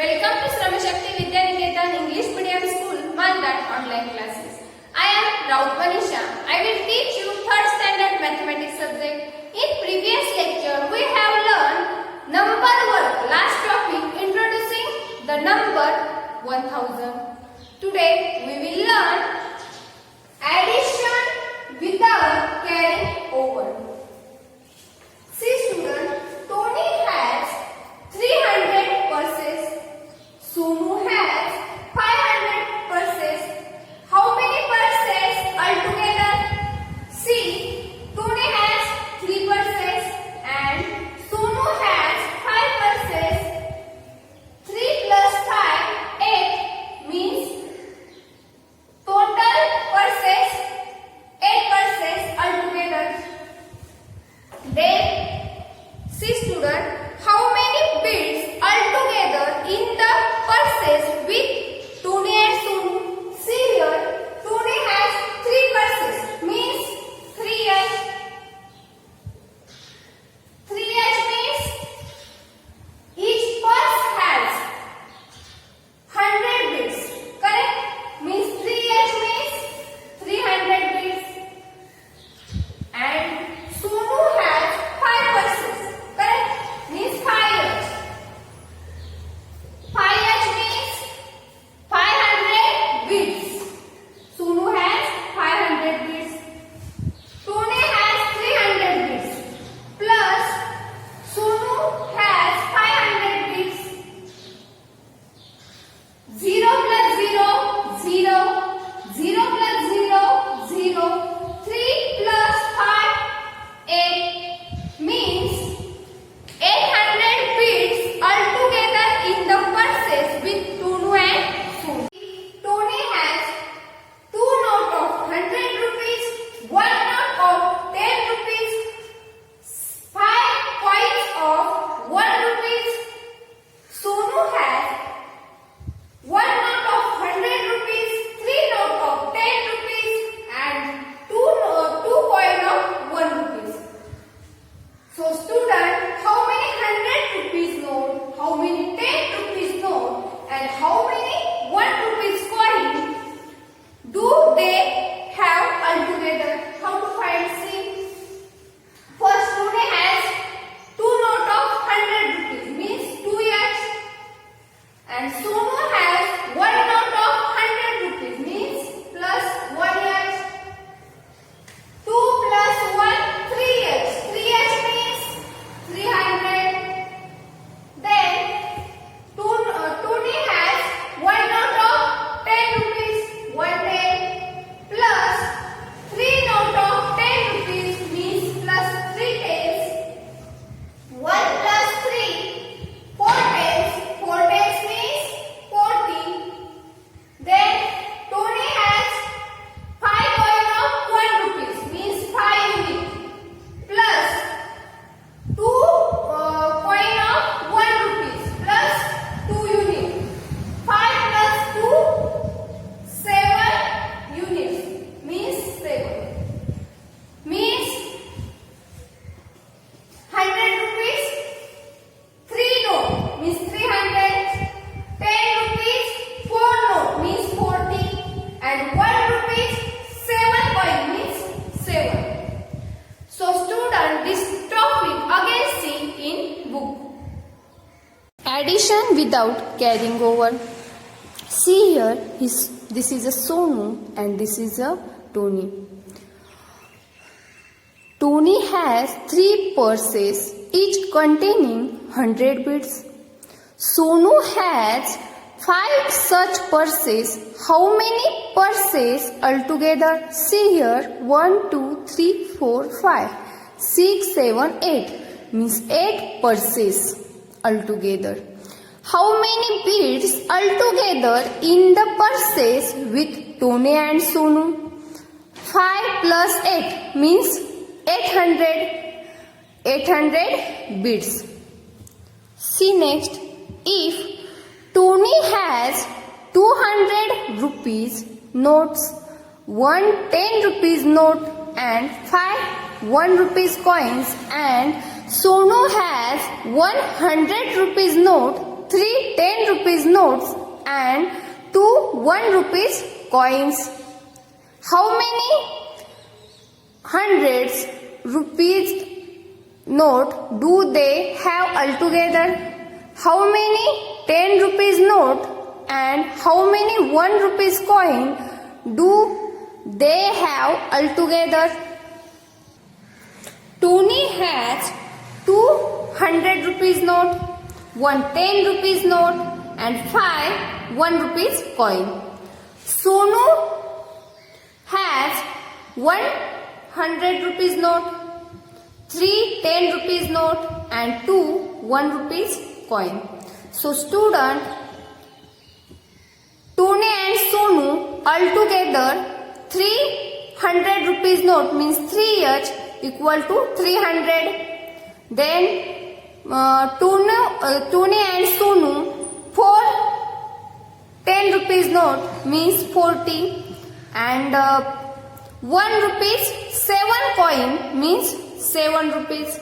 Welcome to Shramashakti Vidyaniketan English Medium School, Mandat online classes. I am Raut Manisha. I will teach you 3rd standard mathematics subject. In previous lecture, we have learned number work. Last topic introducing the number 1000. Today we will learn addition without carrying over. See student, Tony has 300 purses. Sonu has 500 purses. How many purses altogether? See, Tony has 3 purses and Sonu has 5 purses. 3 plus 5, 8 means total purses, 8 purses altogether. Then, see student, how many beads altogether in the purses with Tony and Sonu? See here, Tony has 3 purses, means 3h. 3h means each purse has 100 beads, correct? Means 3h means 300 beads. And Sonu has 5 purses, correct? Means 5h. 5h means 500 beads. Sonu has 500 beads. Tony has 300 beads. Plus Sonu has 500 beads. 0 plus 0, 0. 0 plus 0, 0. 3 plus 5, 8. Means 800 beads altogether in the purses with Tonu and Sonu. Tony has 2 notes of 100 rupees, 1 note of 10 rupees, 5 coins of 1 rupees. Sonu has 1 note of 100 rupees, 3 note of 10 rupees and 2 coin of 1 rupees. So student, how many 100 rupees note, how many 10 rupees note and how many 1 rupees coin do they have altogether? How to find? See, first Tony has 2 note of 100 rupees means 2h and Sonu has 1 note of 100 rupees means plus 1h. 2 plus 1, 3h. 3h means 300. Then Tony has 1 note of 10 rupees, 110 plus 3 note of 10 rupees means plus 3 tens. 1 plus 3, 4 tens. 4 tens means 40. Then Tony has 5 coin of 1 rupees means 5 unit plus 2 coin of 1 rupees plus 2 unit. 5 plus 2, 7 units means 7. Means 100 rupees, 3 note means 300. 10 rupees, 4 note means 40. And 1 rupees, 7 coin means 7. So student, this topic again see in book. Addition without carrying over. See here, this is a Sonu and this is a Tony. Tony has 3 purses, each containing 100 beads. Sonu has 5 such purses. How many purses altogether? See here, 1, 2, 3, 4, 5, 6, 7, 8. Means 8 purses altogether. How many beads altogether in the purses with Tony and Sonu? 5 plus 8 means 800. 800 beads. See next. If Tony has 200 rupees notes, 1 10 rupees note and 5 1 rupees coins, and Sonu has 100 rupees note, 3 10 rupees notes and 2 1 rupees coins. How many hundreds rupees note do they have altogether? How many 10 rupees note and how many 1 rupees coin do they have altogether? Tony has 200 rupees note, 1 10 rupees note and 5 1 rupees coin. Sonu has 100 rupees note, 3 10 rupees note and 2 1 rupees coin. So student, Tony and Sonu altogether 300 rupees note means 3 each equal to 300. Then Tony and Sonu 4 10 rupees note means 40 and 1 rupees 7 coin means 7 rupees.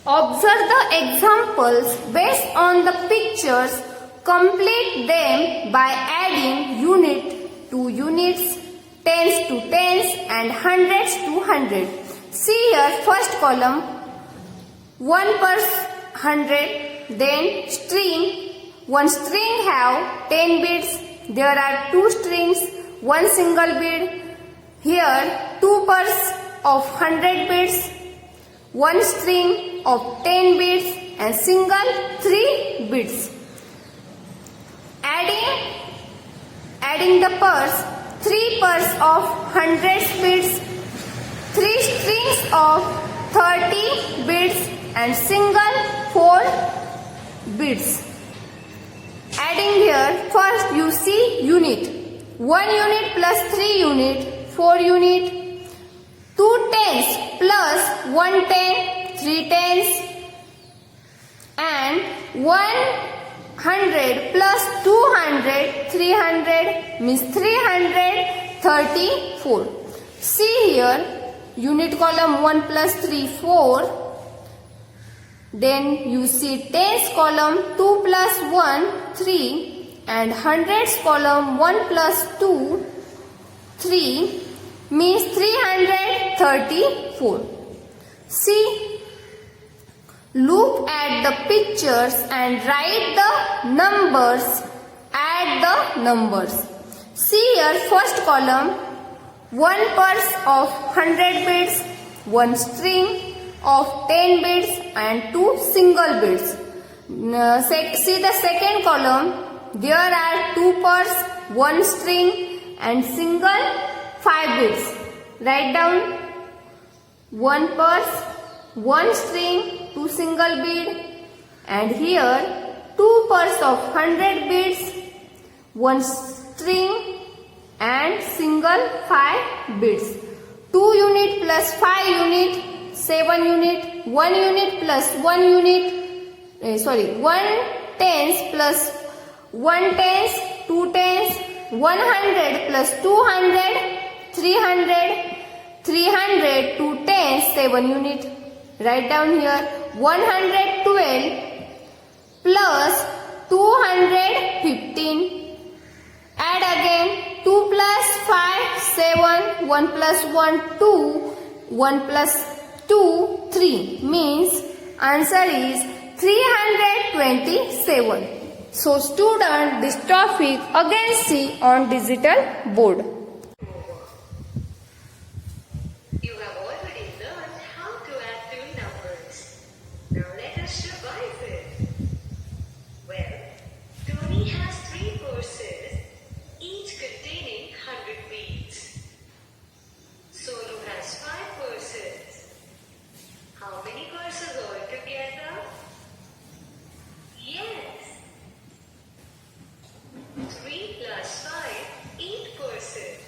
Observe the examples based on the pictures. Complete them by adding unit to units, tens to tens and hundreds to hundred. See here, first column 1 per 100, then string. One string have 10 beads. There are 2 strings, 1 single bead. Here 2 pairs of 100 beads, 1 string of 10 beads and single 3 beads. Adding the pairs, 3 pairs of 100 beads, 3 strings of 30 beads and single 4 beads. Adding here, first you see unit. 1 unit plus 3 unit, 4 unit. 2 tens plus 1 ten, 3 tens. And 100 plus 200, 300 means 334. See here, unit column 1 plus 3, 4. Then you see tens column 2 plus 1, 3 and hundreds column 1 plus 2, 3 means 334. See, look at the pictures and write the numbers, add the numbers. See here, first column 1 pairs of 100 beads, 1 string of 10 beads and 2 single beads. See the second column, there are 2 pairs, 1 string and single 5 beads. Write down 1 pairs, 1 string, 2 single bead and here 2 pairs of 100 beads, 1 string and single 5 beads. 2 unit plus 5 unit, 7 unit, 1 unit plus 1 unit, 1 tens plus 1 tens, 2 tens, 100 plus 200, 300, 300, 2 tens, 7 unit. Write down here 112 plus 215. Add again 2 plus 5, 7, 1 plus 1, 2, 1 plus 2, 3 means answer is 327. So student, this topic again see on digital board. You have already learned how to add 2 numbers. Now let us revise it. Well, Tony has 3 purses, each containing 100 beads. Sonu has 5 purses. How many purses altogether? Yes. 3 plus 5, 8 purses.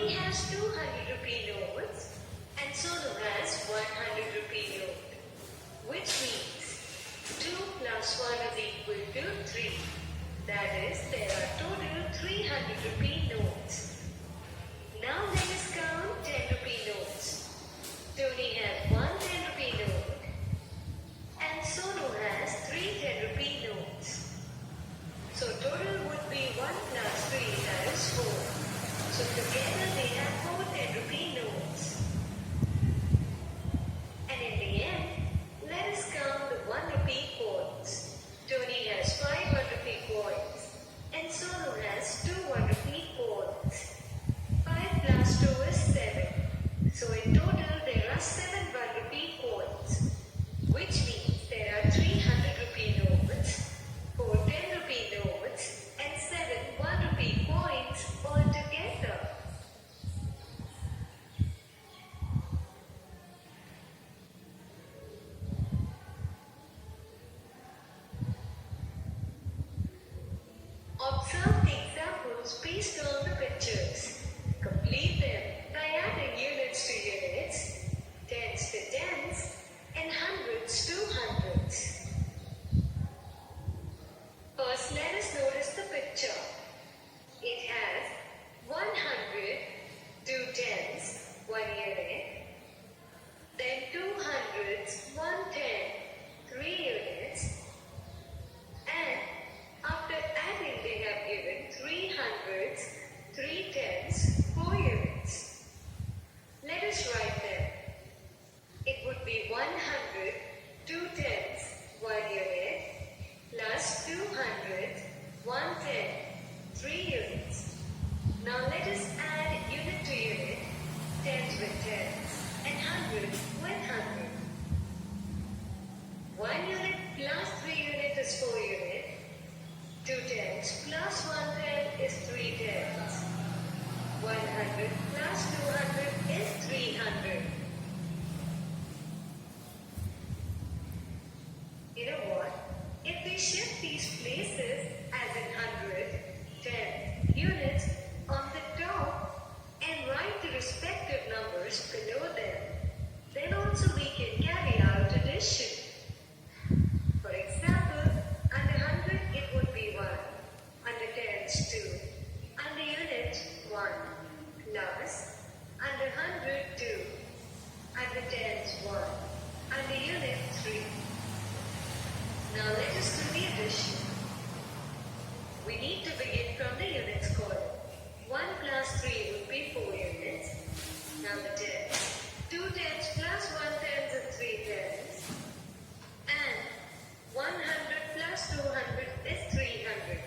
Tony has 200 rupee notes and Sonu has 100 rupee note, which means 2 plus 1 is equal to 3. That is, there are total 300 rupee notes. Now let us count 10 rupee notes. Tony has 1 10 rupee note and Sonu has 3 10 rupee notes. So total would be 1 plus 3, that is 4. So together they have 4 10 rupee notes. And in the end, let us count the 1 rupee coins. Tony has 5 1 rupee coins and Sonu has 2 1 rupee coins. 5 plus 2 is 7. So in total there are 7 1 rupee coins, which means there are 300 rupee notes, 4 10 rupee notes and 7 1 rupee coins altogether. Observe the examples based on the pictures. Complete them by adding units to units, tens to tens, and hundreds to hundreds. First, let us notice the picture. It has 100, 2 tens, 1 unit, then 2 hundreds, 1 ten, 3 units, and after adding they have given 3 hundreds, 3 tens, 4 units. Let us write them. It would be 100, 2 tens, 1 unit, plus 200, 1 ten, 3 units. Now let us add unit to unit, tens with tens, and hundreds with hundred. 1 unit plus 3 unit is 4 unit. 2 tens plus 1 ten is 3 tens. 100 plus 200 is 300. You know what? If we shift these places as in 100, 10 units on the top and write the respective numbers below them, then also we can carry out addition. For example, under 100 it would be 1, under tens 2, under unit 1, plus under 100 2, under tens 1, under unit 3. Now let us do the addition. We need to begin from the units column. 1 plus 3 would be 4 units. Now the tens. 2 tens plus 1 tens is 3 tens. And 100 plus 200 is 300.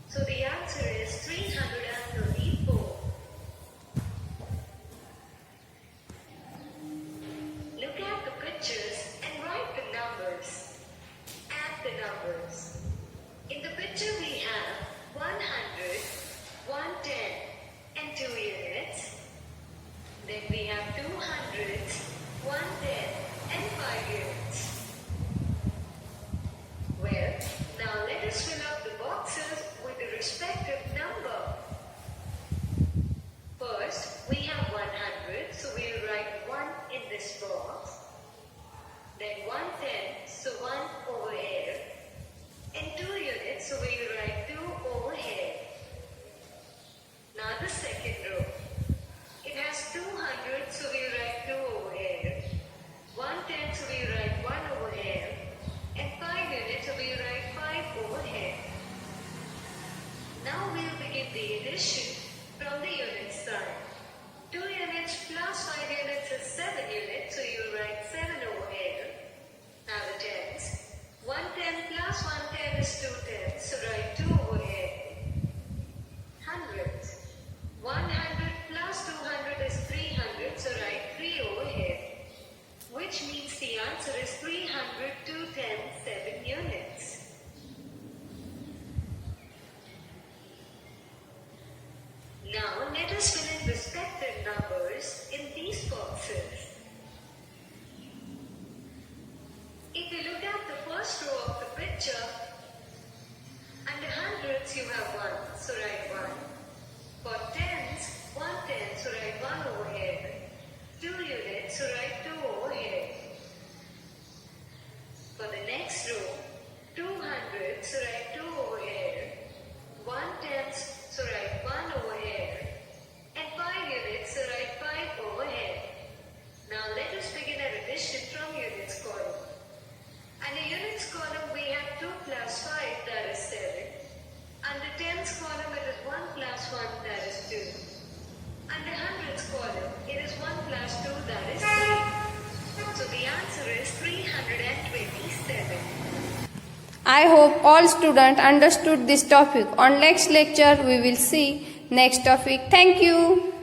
So the answer is 334. Look at the pictures and write the numbers. Add the numbers. In the picture we have 100, 110 and 2 units. Then we have 200, 110 and 5 units. Well, now let us fill up the boxes with the respective number. First, we have 100, so we will write 1 in this box. Then 110, so 1 over here. And 2 units, so we will write 2 over here. Now the second row. It has 200, so we will write 2 over here. 110, so we will write 1 over here. And 5 units, so we will write 5 over here. Now we will begin the addition from the unit side. 2 units plus 5 units is 7 units, so you will write 7 over here. Now the tens. 110 plus 110 is 2 tens, so write 2 over here. Hundreds. 100 plus 200 is 300, so write 3 over here. Which means the answer is 300, 2 tens, 7 units. Now let us fill in respective numbers in these boxes. If you look at the first row of the picture, under hundreds you have 1, so write 1. For tens, 1 I hope all students understood this topic. On next lecture, we will see next topic. Thank you.